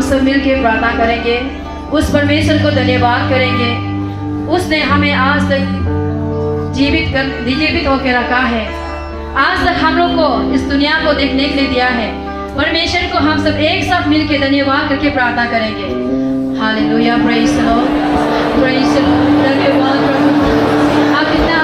सब मिलकर प्रार्थना करेंगे, उस परमेश्वर को धन्यवाद करेंगे। उसने हमें आज तक जीवित होकर रखा है। आज तक हम लोग को इस दुनिया को देखने के लिए दिया है। परमेश्वर को हम सब एक साथ मिलकर धन्यवाद करके प्रार्थना करेंगे। Hallelujah, praise the Lord, praise the Lord. धन्यवाद प्रभु, आप इतना